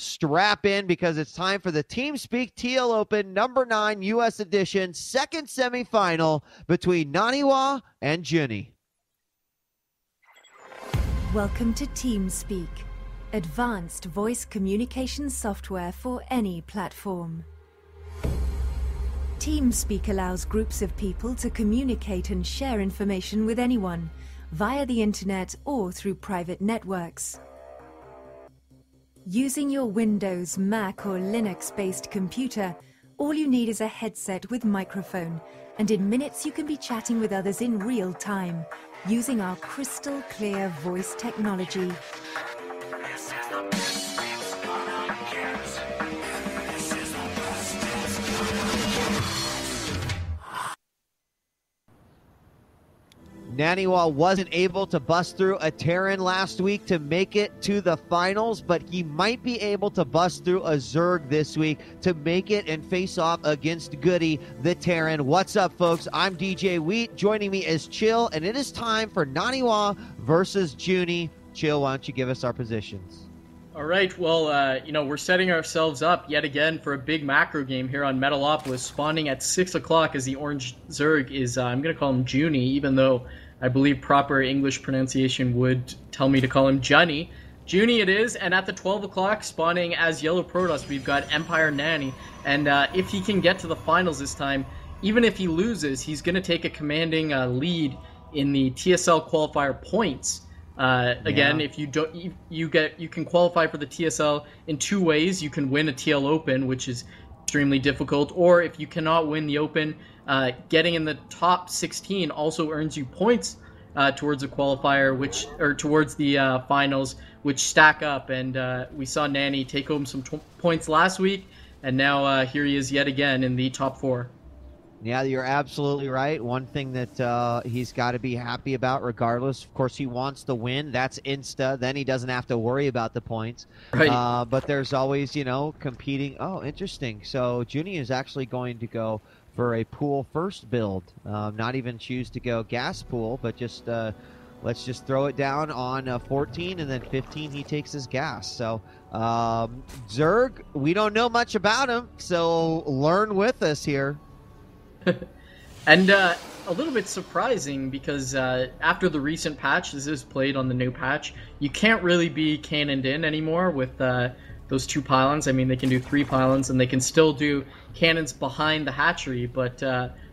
strap in because it's time for the TeamSpeak TL Open number 9 U.S. edition, second semifinal between Naniwa and Junny. Welcome to TeamSpeak, advanced voice communication software for any platform. TeamSpeak allows groups of people to communicate and share information with anyone via the internet or through private networks. Using your Windows, Mac or Linux-based computer, all you need is a headset with microphone, and in minutes you can be chatting with others in real time using our crystal clear voice technology. Naniwa wasn't able to bust through a Terran last week to make it to the finals, but he might be able to bust through a Zerg this week to make it and face off against Goody, the Terran. What's up, folks? I'm djWHEAT. Joining me is Chill, and it is time for Naniwa versus Junny. Chill, why don't you give us our positions? All right, well, we're setting ourselves up yet again for a big macro game here on Metalopolis, spawning at 6 o'clock as the orange Zerg is, I'm going to call him Junny, even though I believe proper English pronunciation would tell me to call him Junny. Junny it is, and at the 12 o'clock, spawning as Yellow Protoss, we've got EmpireNani, and if he can get to the finals this time, even if he loses, he's going to take a commanding lead in the TSL qualifier points. Again, if you don't, you can qualify for the TSL in 2 ways. You can win a TL Open, which is extremely difficult, or if you cannot win the Open, getting in the top 16 also earns you points towards a qualifier, towards the finals, which stack up. And we saw Nani take home some points last week, and now here he is yet again in the top 4. Yeah, you're absolutely right. One thing that he's got to be happy about, regardless, of course, he wants to win. That's insta. Then he doesn't have to worry about the points. Right. But there's always, competing. Oh, interesting. So Junny is actually going to go for a pool first build. Not even choose to go gas pool, but just let's just throw it down on 14, and then 15 he takes his gas. So Zerg, we don't know much about him, so learn with us here. And a little bit surprising because after the recent patch, this is played on the new patch, you can't really be cannoned in anymore with those 2 pylons. I mean, they can do 3 pylons, and they can still do cannons behind the hatchery, but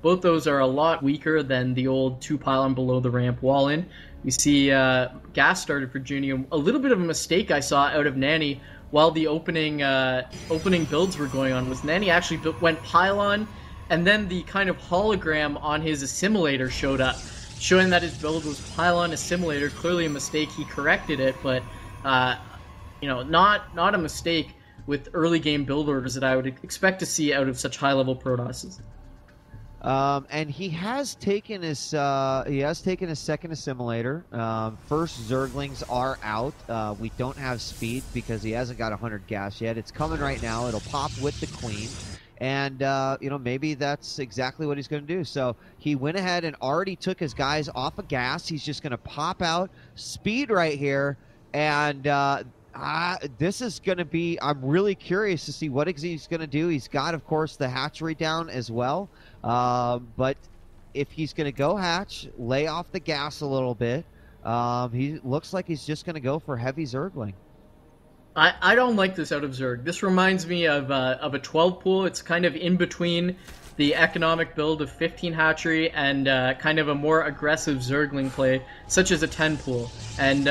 both those are a lot weaker than the old 2 pylon below the ramp wall in. We see gas started for Junny. A little bit of a mistake I saw out of Nani while the opening builds were going on was Nani actually went pylon, and then the kind of hologram on his assimilator showed up, showing that his build was pylon assimilator. Clearly a mistake. He corrected it, but not a mistake with early game build orders that I would expect to see out of such high level Protosses. And he has taken his second assimilator. First Zerglings are out. We don't have speed because he hasn't got 100 gas yet. It's coming right now. It'll pop with the Queen. And, maybe that's exactly what he's going to do. So he went ahead and already took his guys off of gas. He's just going to pop out speed right here. And this is going to be, I'm really curious to see what he's going to do. He's got, of course, the hatchery down as well. But if he's going to go hatch, lay off the gas a little bit, he looks like he's just going to go for heavy Zergling. I don't like this out of Zerg. This reminds me of a 12 pool. It's kind of in between the economic build of 15 hatchery and kind of a more aggressive Zergling play, such as a 10 pool. And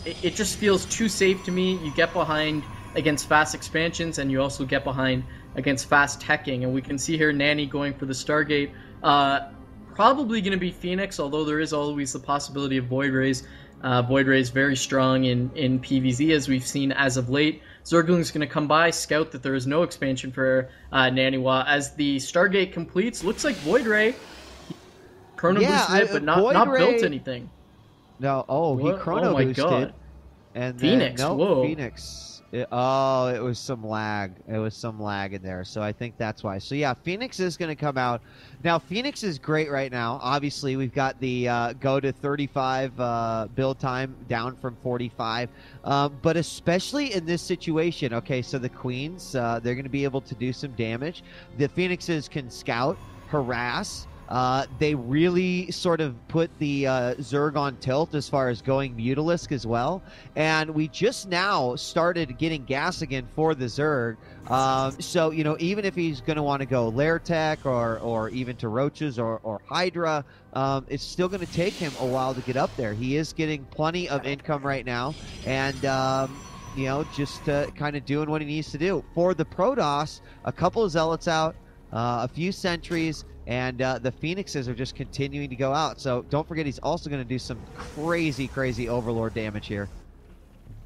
it just feels too safe to me. You get behind against fast expansions, and you also get behind against fast teching. And we can see here Nani going for the Stargate. Probably going to be Phoenix, although there is always the possibility of Void Rays. Void Ray is very strong in PvZ, as we've seen as of late. Zergling's going to come by, scout that there is no expansion for Naniwa. As the Stargate completes, looks like Void Ray chrono boosted it, but not built anything. No, he chrono boosted. God. And Phoenix, then, whoa. Phoenix. Oh, it was some lag. It was some lag in there. So I think that's why. So yeah, Phoenix is going to come out. Now, Phoenix is great right now. Obviously, we've got the go to 35 build time down from 45. But especially in this situation, okay, so the Queens, they're going to be able to do some damage. The Phoenixes can scout, harass. They really sort of put the Zerg on tilt as far as going Mutalisk as well. And we just now started getting gas again for the Zerg. So, you know, even if he's going to want to go Lair Tech or even to Roaches or Hydra, it's still going to take him a while to get up there. He is getting plenty of income right now. And, you know, just kind of doing what he needs to do. For the Protoss, a couple of Zealots out, a few sentries, and the Phoenixes are just continuing to go out. So don't forget, he's also going to do some crazy, crazy Overlord damage here.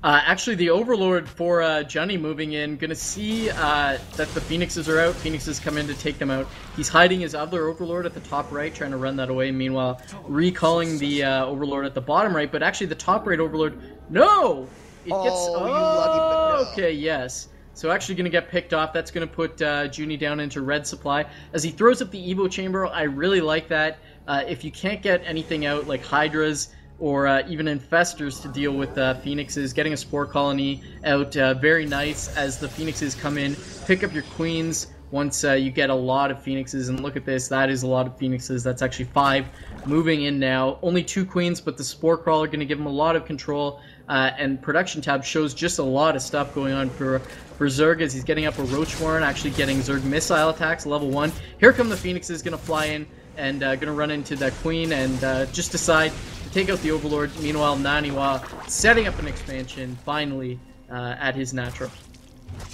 Actually, the Overlord for Junny moving in, going to see that the Phoenixes are out. Phoenixes come in to take them out. He's hiding his other Overlord at the top right, trying to run that away. Meanwhile, recalling the Overlord at the bottom right. But actually, the top right Overlord, no! It gets... you lucky banana. Okay, yes. So actually going to get picked off. That's going to put Junny down into red supply. As he throws up the Evo Chamber, I really like that. If you can't get anything out like Hydras or even Infestors to deal with Phoenixes, getting a Spore Colony out, very nice as the Phoenixes come in. Pick up your Queens once you get a lot of Phoenixes. And look at this, that is a lot of Phoenixes. That's actually 5 moving in now. Only 2 Queens, but the Spore Crawler going to give him a lot of control. And Production tab shows just a lot of stuff going on for Zerg as he's getting up a Roach Warren, actually getting Zerg missile attacks, level 1. Here come the Phoenixes, going to fly in and going to run into the Queen and just decide to take out the Overlord. Meanwhile, Naniwa setting up an expansion, finally, at his natural.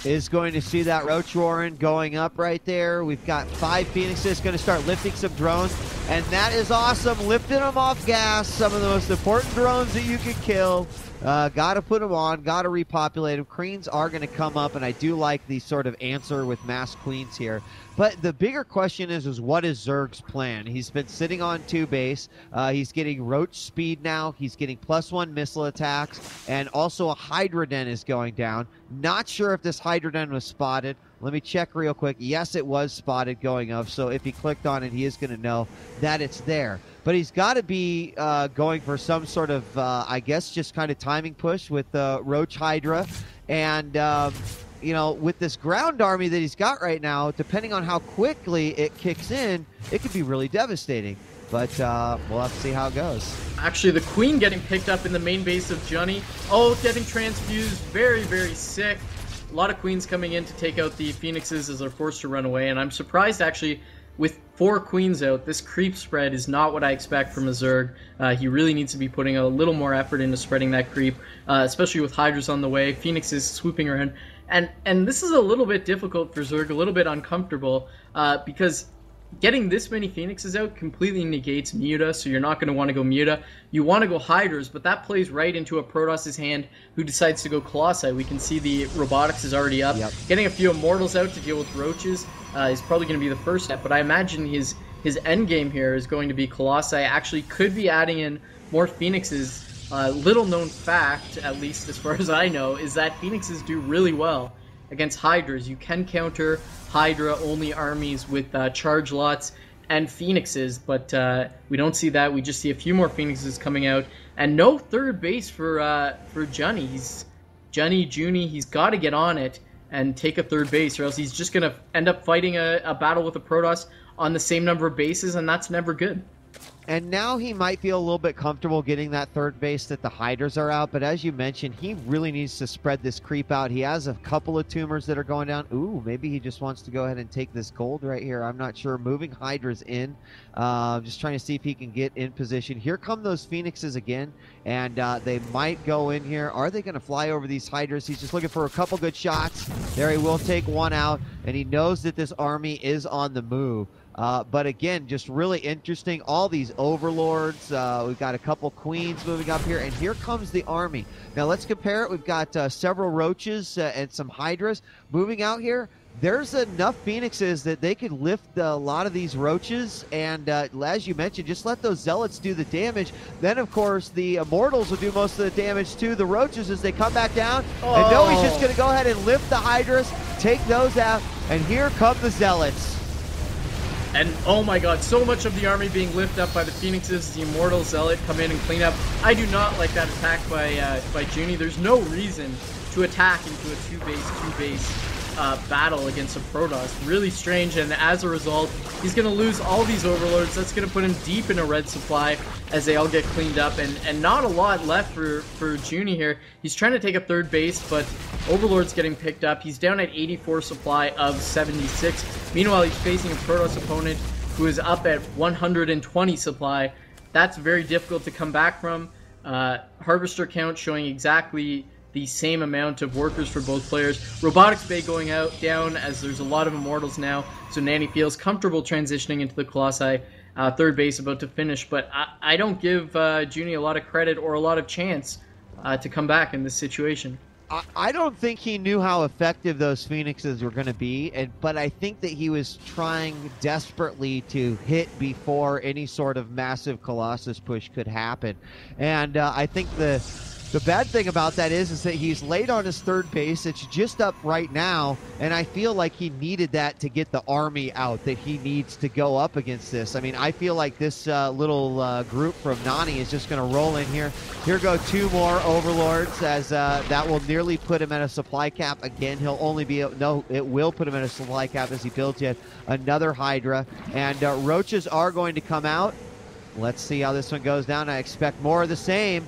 Is going to see that Roach Warren going up right there. We've got 5 Phoenixes going to start lifting some drones, and that is awesome. Lifting them off gas, some of the most important drones that you can kill. Got to put them on, got to repopulate them. Queens are going to come up, and I do like the sort of answer with mass Queens here. But the bigger question is what is Zerg's plan? He's been sitting on 2 base. He's getting Roach speed now. He's getting +1 missile attacks, and also a Hydra Den is going down. Not sure if this Hydra Den was spotted. Let me check real quick. Yes, it was spotted going up, so if he clicked on it, he is going to know that it's there. But he's got to be going for some sort of, I guess, just kind of timing push with Roach Hydra. And, you know, with this ground army that he's got right now, depending on how quickly it kicks in, it could be really devastating. But we'll have to see how it goes. Actually, the Queen getting picked up in the main base of Junny. Oh, getting transfused. Very, very sick. A lot of Queens coming in to take out the Phoenixes as they're forced to run away. And I'm surprised, actually, with 4 Queens out, this creep spread is not what I expect from a Zerg. He really needs to be putting a little more effort into spreading that creep, especially with Hydras on the way, Phoenixes swooping around. And this is a little bit difficult for Zerg, a little bit uncomfortable, because getting this many Phoenixes out completely negates Muta, so you're not going to want to go Muta. You want to go Hydras, but that plays right into a Protoss' hand who decides to go Colossi. We can see the Robotics is already up. Yep. Getting a few Immortals out to deal with Roaches is probably going to be the first step, but I imagine his end game here is going to be Colossi. Actually could be adding in more Phoenixes. Little known fact, at least as far as I know, is that Phoenixes do really well against Hydras. You can counter Hydra-only armies with charge lots and Phoenixes, but we don't see that. We just see a few more Phoenixes coming out, and no third base for Junny. Junny, he's got to get on it and take a third base, or else he's just going to end up fighting a battle with a Protoss on the same number of bases, and that's never good. And now he might feel a little bit comfortable getting that third base that the Hydras are out. But as you mentioned, he really needs to spread this creep out. He has a couple of tumors that are going down. Ooh, maybe he just wants to go ahead and take this gold right here. I'm not sure. Moving Hydras in. Just trying to see if he can get in position. Here come those Phoenixes again. And they might go in here. Are they going to fly over these Hydras? He's just looking for a couple good shots. There he will take one out. And he knows that this army is on the move. But again, just really interesting. All these overlords. We've got a couple queens moving up here, and here comes the army. Now let's compare it. We've got several roaches and some hydras moving out here. There's enough phoenixes that they could lift a lot of these roaches, and as you mentioned, just let those zealots do the damage. Then, of course, the immortals will do most of the damage to the roaches as they come back down. Oh. And no, he's just going to go ahead and lift the hydras, take those out, and here come the zealots. And oh my god, so much of the army being lifted up by the phoenixes. The immortal zealot come in and clean up. I do not like that attack by Junny. There's no reason to attack into a two-base battle against a Protoss. Really strange, and as a result, he's going to lose all these overlords. That's going to put him deep in a red supply as they all get cleaned up, and not a lot left for Junny here. He's trying to take a third base, but overlord's getting picked up. He's down at 84 supply of 76. Meanwhile, he's facing a Protoss opponent who is up at 120 supply. That's very difficult to come back from. Harvester count showing exactly the same amount of workers for both players. Robotics Bay going down as there's a lot of immortals now, so Nani feels comfortable transitioning into the Colossi. Third base about to finish, but I don't give Junny a lot of credit or a lot of chance to come back in this situation. I don't think he knew how effective those phoenixes were going to be, but I think that he was trying desperately to hit before any sort of massive Colossus push could happen. And I think the bad thing about that is that he's late on his third base. It's just up right now, and I feel like he needed that to get the army out that he needs to go up against this. I mean, I feel like this little group from Nani is just going to roll in here. Here go two more overlords as that will nearly put him at a supply cap. Again, he'll only be, no, it will put him at a supply cap as he builds yet another Hydra. And roaches are going to come out. Let's see how this one goes down. I expect more of the same.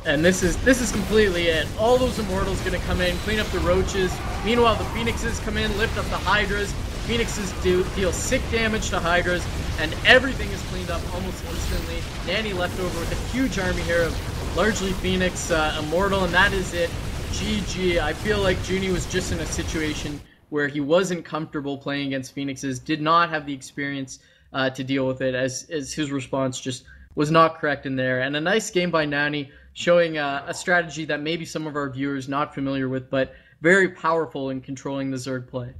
And this is completely it. All those immortals gonna come in, clean up the roaches. Meanwhile, the phoenixes come in, lift up the hydras. Phoenixes deal sick damage to hydras, and everything is cleaned up almost instantly. Nani left over with a huge army here of largely Phoenix immortal, and that is it. GG. I feel like Junny was just in a situation where he wasn't comfortable playing against phoenixes, did not have the experience to deal with it, as his response just was not correct in there. And a nice game by Nani, showing a strategy that maybe some of our viewers not familiar with, but very powerful in controlling the Zerg play.